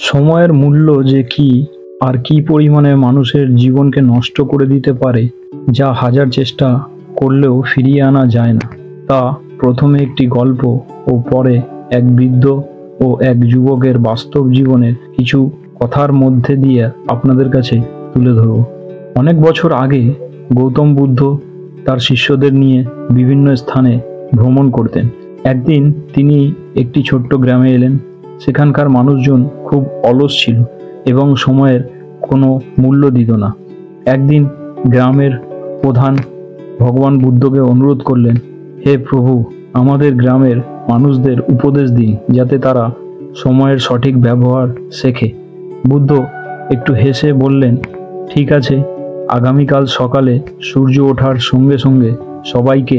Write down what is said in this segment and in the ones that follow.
সময়ের মূল্য যে কি আর কি পরিমাণে মানুষের জীবনকে নষ্ট করে দিতে পারে, যা হাজার চেষ্টা করলেও ফিরিয়ে আনা যায় না, তা প্রথমে একটি গল্প ও পরে এক বৃদ্ধ ও এক যুবকের বাস্তব জীবনের কিছু কথার মধ্যে দিয়ে আপনাদের কাছে তুলে ধরব। অনেক বছর আগে গৌতম বুদ্ধ তার শিষ্যদের নিয়ে বিভিন্ন স্থানে ভ্রমণ করতেন। একদিন তিনি একটি ছোট্ট গ্রামে এলেন। সেখানকার মানুষজন খুব অলস ছিল এবং সময়ের কোনো মূল্য দিত না। একদিন গ্রামের প্রধান ভগবান বুদ্ধকে অনুরোধ করলেন, হে প্রভু, আমাদের গ্রামের মানুষদের উপদেশ দিন যাতে তারা সময়ের সঠিক ব্যবহার শেখে। বুদ্ধ একটু হেসে বললেন, ঠিক আছে, আগামীকাল সকালে সূর্য ওঠার সঙ্গে সঙ্গে সবাইকে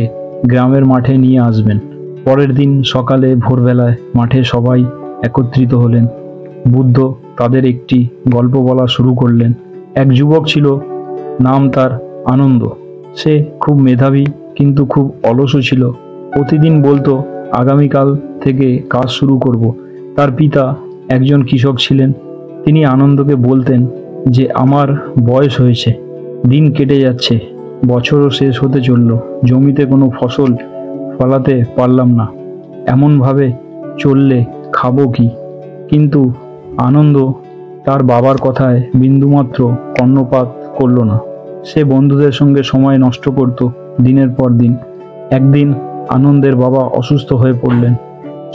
গ্রামের মাঠে নিয়ে আসবেন। পরের দিন সকালে ভোরবেলায় মাঠে সবাই একত্রিত হলেন। বুদ্ধ তাদের একটি গল্প বলা শুরু করলেন। এক যুবক ছিল, নাম তার আনন্দ। সে খুব মেধাবী কিন্তু খুব অলসও ছিল। প্রতিদিন বলতো, আগামীকাল থেকে কাজ শুরু করব। তার পিতা একজন কৃষক ছিলেন। তিনি আনন্দকে বলতেন যে আমার বয়স হয়েছে, দিন কেটে যাচ্ছে, বছরও শেষ হতে চলল, জমিতে কোনো ফসল ফলাতে পারলাম না, এমনভাবে চললে খাবো কি? কিন্তু আনন্দ তার বাবার কথায় বিন্দুমাত্র কর্ণপাত করল না। সে বন্ধুদের সঙ্গে সময় নষ্ট করত দিনের পর দিন। একদিন আনন্দের বাবা অসুস্থ হয়ে পড়লেন।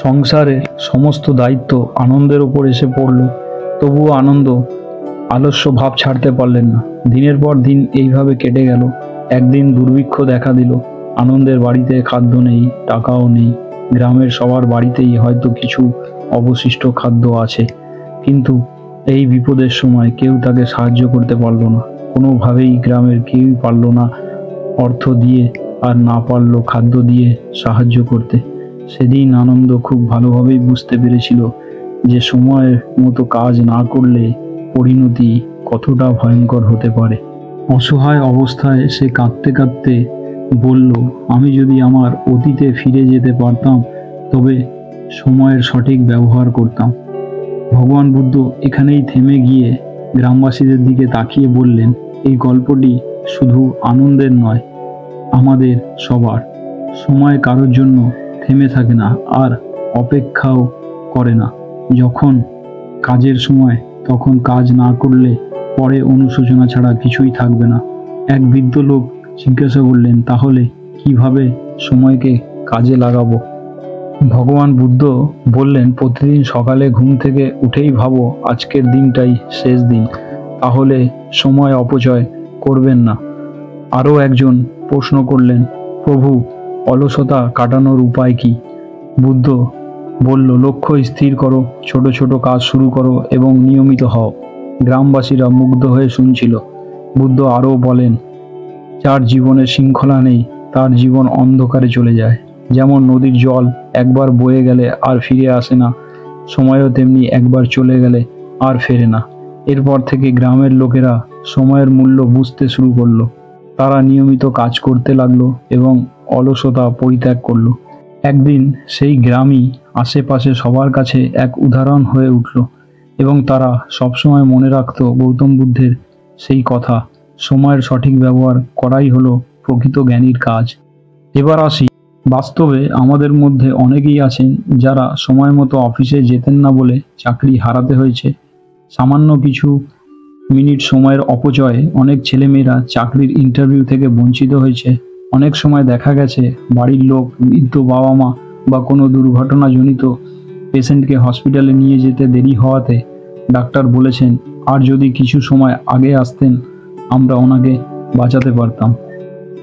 সংসারের সমস্ত দায়িত্ব আনন্দের ওপর এসে পড়ল। তবুও আনন্দ আলস্য ভাব ছাড়তে পারলেন না। দিনের পর দিন এইভাবে কেটে গেল। একদিন দুর্ভিক্ষ দেখা দিল। আনন্দের বাড়িতে খাদ্য নেই, টাকাও নেই। গ্রামের সবার বাড়িতেই হয়তো কিছু অবশিষ্ট খাদ্য আছে, কিন্তু এই বিপদের সময় কেউ তাকে সাহায্য করতে পারল না। কোনোভাবেই গ্রামের কেউই পারল না অর্থ দিয়ে, আর না পারল খাদ্য দিয়ে সাহায্য করতে। সেদিন আনন্দ খুব ভালোভাবেই বুঝতে পেরেছিল যে সময়ের মতো কাজ না করলে পরিণতি কতটা ভয়ঙ্কর হতে পারে। অসহায় অবস্থায় সে কাঁদতে কাঁদতে বলল, আমি যদি আমার অতীতে ফিরে যেতে পারতাম তবে সময়ের সঠিক ব্যবহার করতাম। ভগবান বুদ্ধ এখানেই থেমে গিয়ে গ্রামবাসীদের দিকে তাকিয়ে বললেন, এই গল্পটি শুধু আনন্দের নয়, আমাদের সবার। সময় কারোর জন্য থেমে থাকে না, আর অপেক্ষাও করে না। যখন কাজের সময় তখন কাজ না করলে পরে অনুশোচনা ছাড়া কিছুই থাকবে না। এক বৃদ্ধ লোক জিজ্ঞাসা করলেন, তাহলে কিভাবে সময়কে কাজে লাগাবো? ভগবান বুদ্ধ বললেন, প্রতিদিন সকালে ঘুম থেকে উঠেই ভাবো আজকের দিনটাই শেষ দিন, তাহলে সময় অপচয় করবেন না। আরও একজন প্রশ্ন করলেন, প্রভু, অলসতা কাটানোর উপায় কি? বুদ্ধ বলল, লক্ষ্য স্থির করো, ছোট ছোট কাজ শুরু করো এবং নিয়মিত হও। গ্রামবাসীরা মুগ্ধ হয়ে শুনছিল। বুদ্ধ আরও বলেন, যার জীবনে শৃঙ্খলা নেই তার জীবন অন্ধকারে চলে যায়। যেমন নদীর জল একবার বয়ে গেলে আর ফিরে আসে না, সময়ও তেমনি একবার চলে গেলে আর ফেরে না। এরপর থেকে গ্রামের লোকেরা সময়ের মূল্য বুঝতে শুরু করলো। তারা নিয়মিত কাজ করতে লাগলো এবং অলসতা পরিত্যাগ করলো। একদিন সেই গ্রামই আশেপাশে সবার কাছে এক উদাহরণ হয়ে উঠল এবং তারা সবসময় মনে রাখত গৌতম বুদ্ধের সেই কথা, সময়ের সঠিক ব্যবহার করাই হলো প্রকৃত জ্ঞানীর কাজ। এবার আসি বাস্তবে। আমাদের মধ্যে অনেকেই আছেন যারা সময় মতো অফিসে যেতেন না বলে চাকরি হারাতে হয়েছে। সামান্য কিছু মিনিট সময়ের অপচয়ে অনেক ছেলেমেয়েরা চাকরির ইন্টারভিউ থেকে বঞ্চিত হয়েছে। অনেক সময় দেখা গেছে বাড়ির লোক, বৃদ্ধ বাবা মা বা কোনো দুর্ঘটনাজনিত পেশেন্টকে হসপিটালে নিয়ে যেতে দেরি হওয়াতে ডাক্তার বলেছেন, আর যদি কিছু সময় আগে আসতেন আমরা ওনাকে বাঁচাতে পারতাম।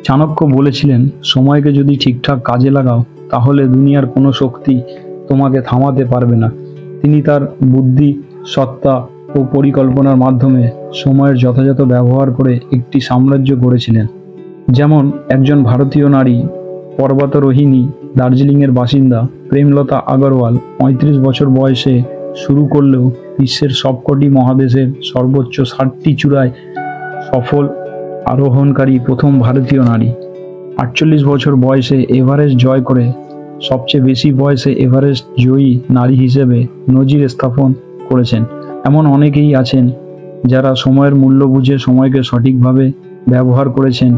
চাণক্য বলেছিলেন, সময়কে যদি ঠিকঠাক কাজে লাগাও তাহলে দুনিয়ার কোনো শক্তি তোমাকে থামাতে পারবে না। তিনি তার বুদ্ধি, সত্তা ও পরিকল্পনার মাধ্যমে সময়ের যথাযথ ব্যবহার করে একটি সাম্রাজ্য গড়েছিলেন। যেমন একজন ভারতীয় নারী, পর্বতারোহিণী, দার্জিলিংয়ের বাসিন্দা প্রেমলতা আগরওয়াল ৩৫ বছর বয়সে শুরু করলেও বিশ্বের সবকটি মহাদেশের সর্বোচ্চ ৬০টি চূড়ায় সফল আরোহণকারী প্রথম ভারতীয় নারী। ৪৮ বছর বয়সে এভারেস্ট জয় করে সবচেয়ে বেশি বয়সে এভারেস্ট জয়ী নারী হিসেবে নজির স্থাপন করেছেন। এমন অনেকেই আছেন যারা সময়ের মূল্য বুঝে সময়কে সঠিকভাবে ব্যবহার করেছেন,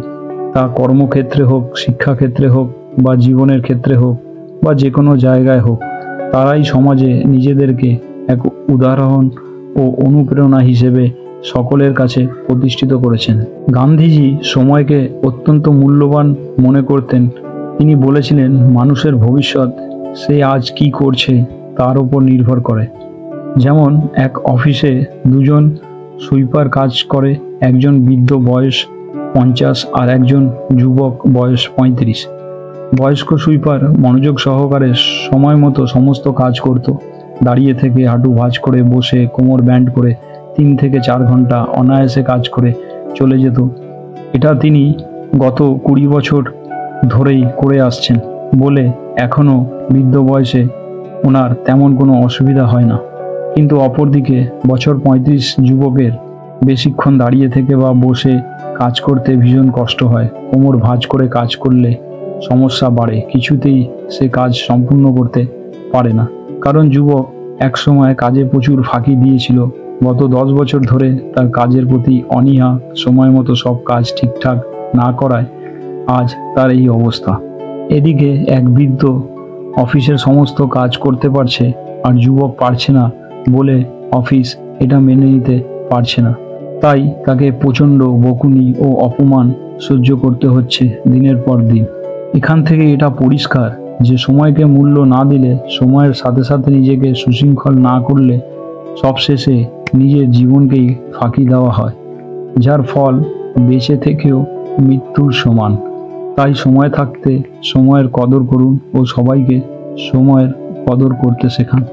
তা কর্মক্ষেত্রে হোক, শিক্ষাক্ষেত্রে হোক, বা জীবনের ক্ষেত্রে হোক, বা যে কোনো জায়গায় হোক। তারাই সমাজে নিজেদেরকে এক উদাহরণ ও অনুপ্রেরণা হিসেবে সকলের কাছে প্রতিষ্ঠিত করেছেন। গান্ধীজি সময়কে অত্যন্ত মূল্যবান মনে করতেন। তিনি বলেছিলেন, মানুষের ভবিষ্যৎ সে আজ কি করছে তার উপর নির্ভর করে। যেমন এক অফিসে দুজন সুইপার কাজ করে, একজন বৃদ্ধ বয়স 50 আর একজন যুবক বয়স 35। বয়স্ক সুইপার মনোযোগ সহকারে সময় মতো সমস্ত কাজ করত। দাঁড়িয়ে থেকে, হাঁটু ভাঁজ করে, বসে, কোমর ব্যান্ড করে 3 থেকে 4 ঘন্টা অনায়াসে কাজ করে চলে যেত। এটা তিনি গত 20 বছর ধরেই করে আসছেন বলে এখনও বৃদ্ধ বয়সে ওনার তেমন কোনো অসুবিধা হয় না। কিন্তু অপরদিকে বছর 35 যুবকের বেশিক্ষণ দাঁড়িয়ে থেকে বা বসে কাজ করতে ভীষণ কষ্ট হয়। কোমর ভাঁজ করে কাজ করলে সমস্যা বাড়ে, কিছুতেই সে কাজ সম্পূর্ণ করতে পারে না। কারণ যুবক এক সময় কাজে প্রচুর ফাঁকি দিয়েছিল। গত 10 বছর ধরে তার কাজের প্রতি অনীহা, সময় মতো সব কাজ ঠিকঠাক না করায় আজ তার এই অবস্থা। এদিকে এক বৃদ্ধ অফিসের সমস্ত কাজ করতে পারছে, আর যুবক পারছে না বলে অফিস এটা মেনে নিতে পারছে না। তাই তাকে প্রচণ্ড বকুনি ও অপমান সহ্য করতে হচ্ছে দিনের পর দিন। এখান থেকে এটা পরিষ্কার যে সময়কে মূল্য না দিলে, সময়ের সাথে সাথে নিজেকে সুশৃঙ্খল না করলে সবশেষে নিজের জীবনকেই ফাঁকি দেওয়া হয়, যার ফল বেঁচে থেকেও মৃত্যুর সমান। তাই সময় থাকতে সময়ের কদর করুন ও সবাইকে সময়ের কদর করতে শেখান।